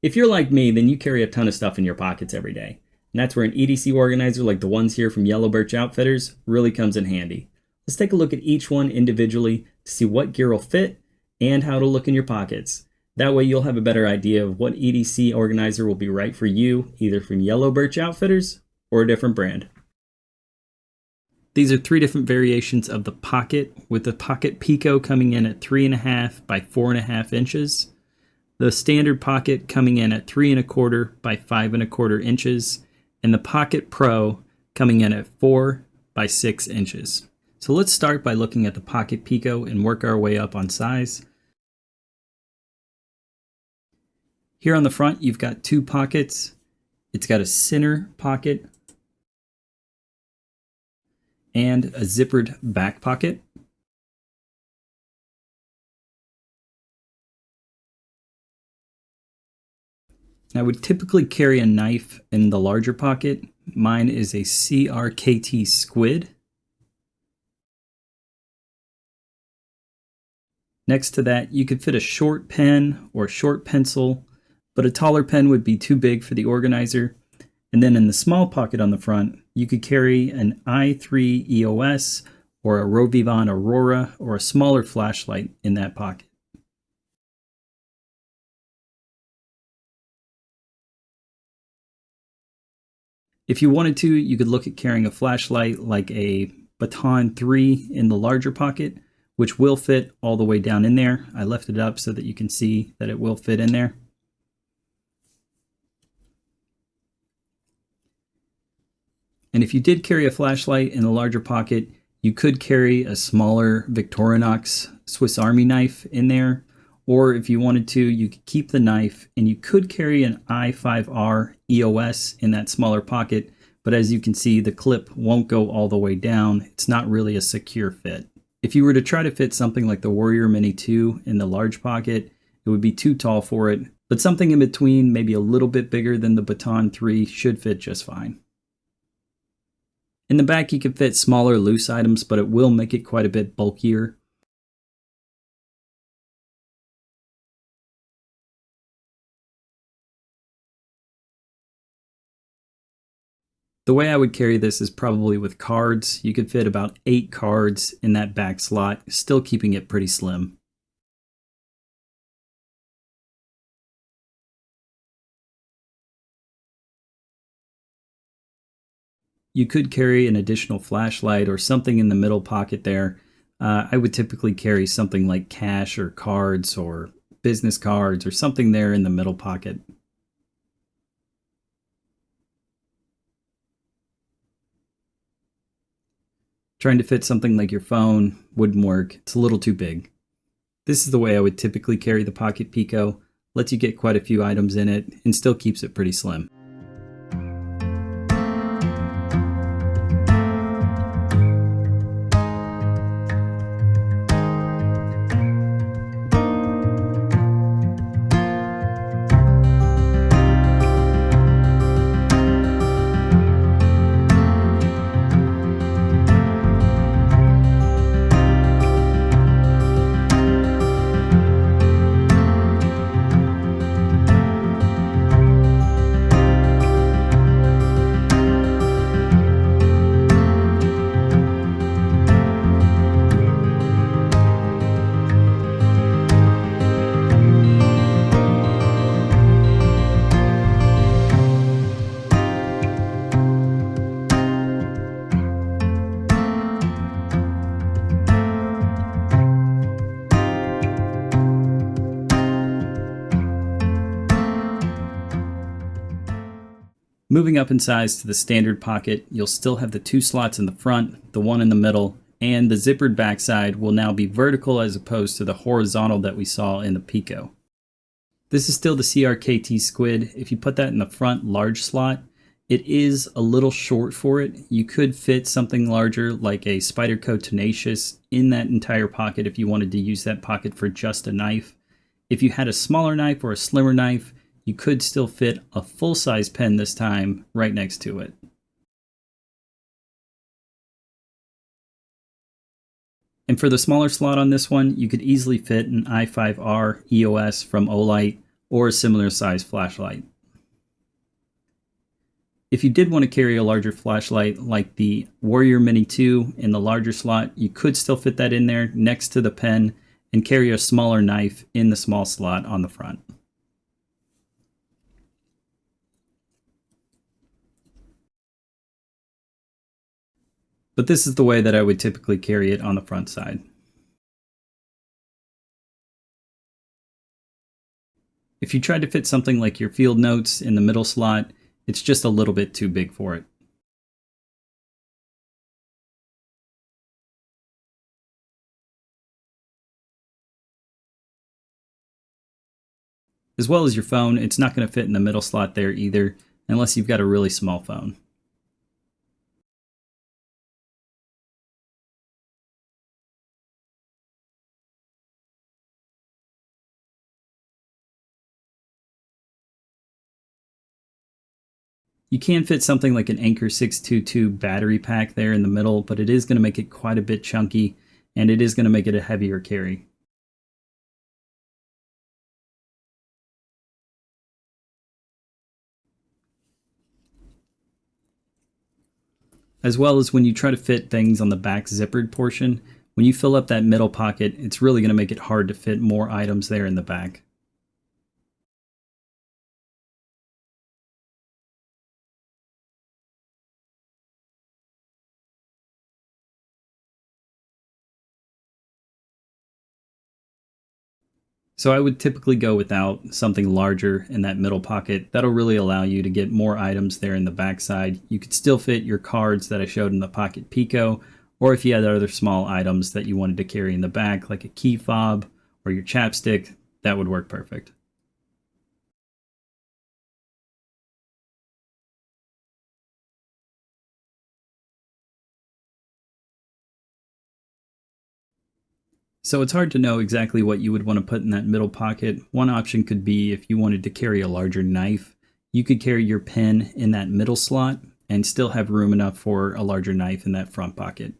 If you're like me, then you carry a ton of stuff in your pockets every day. And that's where an EDC organizer like the ones here from Yellow Birch Outfitters really comes in handy. Let's take a look at each one individually to see what gear will fit and how to look in your pockets. That way you'll have a better idea of what EDC organizer will be right for you, either from Yellow Birch Outfitters or a different brand. These are three different variations of the pocket, with the pocket Pico coming in at 3.5 by 4.5 inches. The standard pocket coming in at 3.25 by 5.25 inches, and the Pocket Pro coming in at 4 by 6 inches. So let's start by looking at the Pocket Pico and work our way up on size. Here on the front, you've got two pockets. It's got a center pocket and a zippered back pocket. I would typically carry a knife in the larger pocket. Mine is a CRKT squid. Next to that, you could fit a short pen or short pencil, but a taller pen would be too big for the organizer. And then in the small pocket on the front, you could carry an i3 EOS or a Rovivon Aurora or a smaller flashlight in that pocket. If you wanted to, you could look at carrying a flashlight like a Baton 3 in the larger pocket, which will fit all the way down in there. I left it up so that you can see that it will fit in there. And if you did carry a flashlight in the larger pocket, you could carry a smaller Victorinox Swiss Army knife in there. Or if you wanted to, you could keep the knife and you could carry an i5R EOS in that smaller pocket. But as you can see, the clip won't go all the way down. It's not really a secure fit. If you were to try to fit something like the Warrior Mini 2 in the large pocket, it would be too tall for it. But something in between, maybe a little bit bigger than the Baton 3, should fit just fine. In the back, you can fit smaller loose items, but it will make it quite a bit bulkier. The way I would carry this is probably with cards. You could fit about 8 cards in that back slot, still keeping it pretty slim. You could carry an additional flashlight or something in the middle pocket there. I would typically carry something like cash or cards or business cards or something there in the middle pocket. Trying to fit something like your phone wouldn't work. It's a little too big. This is the way I would typically carry the Pocket Pico. Lets you get quite a few items in it and still keeps it pretty slim. Moving up in size to the standard pocket, you'll still have the 2 slots in the front, the one in the middle, and the zippered backside will now be vertical as opposed to the horizontal that we saw in the Pico. This is still the CRKT squid. If you put that in the front large slot, it is a little short for it. You could fit something larger like a Spyderco Tenacious in that entire pocket if you wanted to use that pocket for just a knife. If you had a smaller knife or a slimmer knife, you could still fit a full-size pen this time right next to it. And for the smaller slot on this one, you could easily fit an i5R EOS from Olight or a similar size flashlight. If you did want to carry a larger flashlight like the Warrior Mini 2 in the larger slot, you could still fit that in there next to the pen and carry a smaller knife in the small slot on the front. But this is the way that I would typically carry it on the front side. If you tried to fit something like your field notes in the middle slot, it's just a little bit too big for it. As well as your phone, it's not going to fit in the middle slot there either, unless you've got a really small phone. You can fit something like an Anker 622 battery pack there in the middle, but it is going to make it quite a bit chunky, and it is going to make it a heavier carry. As well as when you try to fit things on the back zippered portion, when you fill up that middle pocket, it's really going to make it hard to fit more items there in the back. So I would typically go without something larger in that middle pocket. That'll really allow you to get more items there in the backside. You could still fit your cards that I showed in the Pocket Pico, or if you had other small items that you wanted to carry in the back, like a key fob or your chapstick, that would work perfect. So it's hard to know exactly what you would want to put in that middle pocket. One option could be if you wanted to carry a larger knife, you could carry your pen in that middle slot and still have room enough for a larger knife in that front pocket.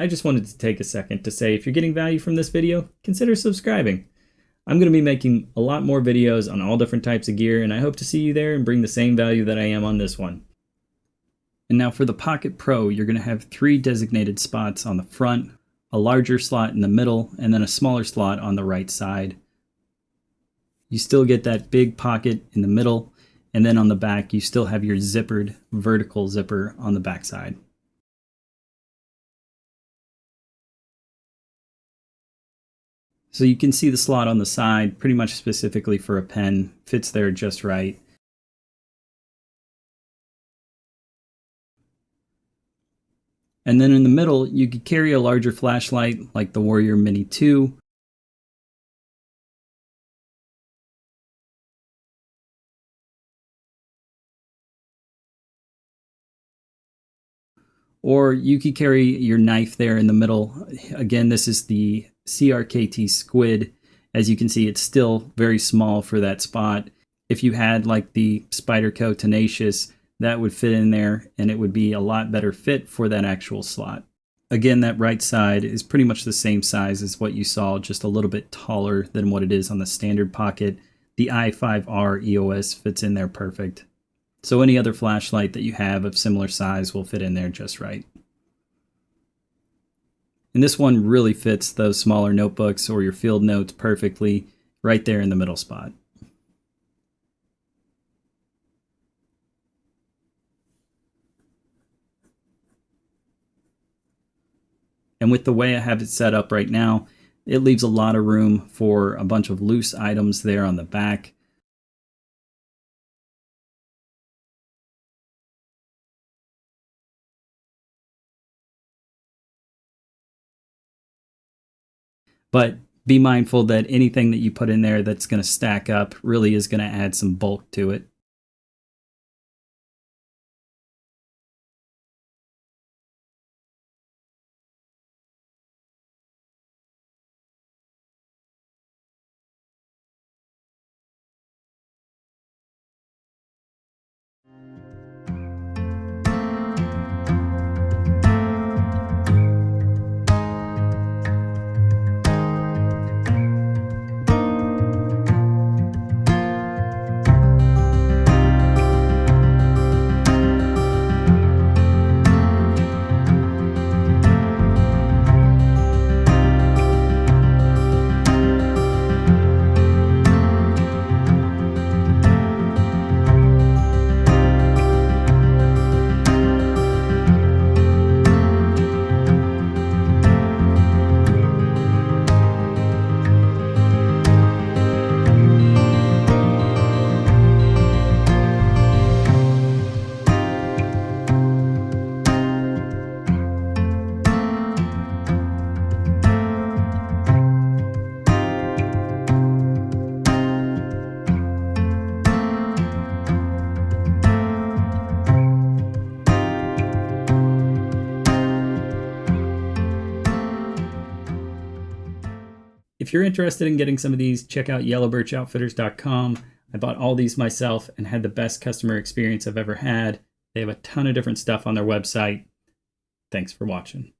I just wanted to take a second to say if you're getting value from this video, consider subscribing. I'm going to be making a lot more videos on all different types of gear, and I hope to see you there and bring the same value that I am on this one. And now for the Pocket Pro, you're going to have 3 designated spots on the front, a larger slot in the middle, and then a smaller slot on the right side. You still get that big pocket in the middle, and then on the back you still have your zippered vertical zipper on the back side. So you can see the slot on the side, pretty much specifically for a pen, fits there just right. And then in the middle, you could carry a larger flashlight like the Warrior Mini 2. Or you could carry your knife there in the middle. Again, this is the CRKT Squid. As you can see, it's still very small for that spot. If you had like the Spyderco Tenacious, that would fit in there and it would be a lot better fit for that actual slot. Again, that right side is pretty much the same size as what you saw, just a little bit taller than what it is on the standard pocket. The i5R EOS fits in there perfect. So any other flashlight that you have of similar size will fit in there just right. And this one really fits those smaller notebooks or your field notes perfectly, right there in the middle spot. And with the way I have it set up right now, it leaves a lot of room for a bunch of loose items there on the back. But be mindful that anything that you put in there that's going to stack up really is going to add some bulk to it. If you're interested in getting some of these, check out yellowbirchoutfitters.com. I bought all these myself and had the best customer experience I've ever had. They have a ton of different stuff on their website. Thanks for watching.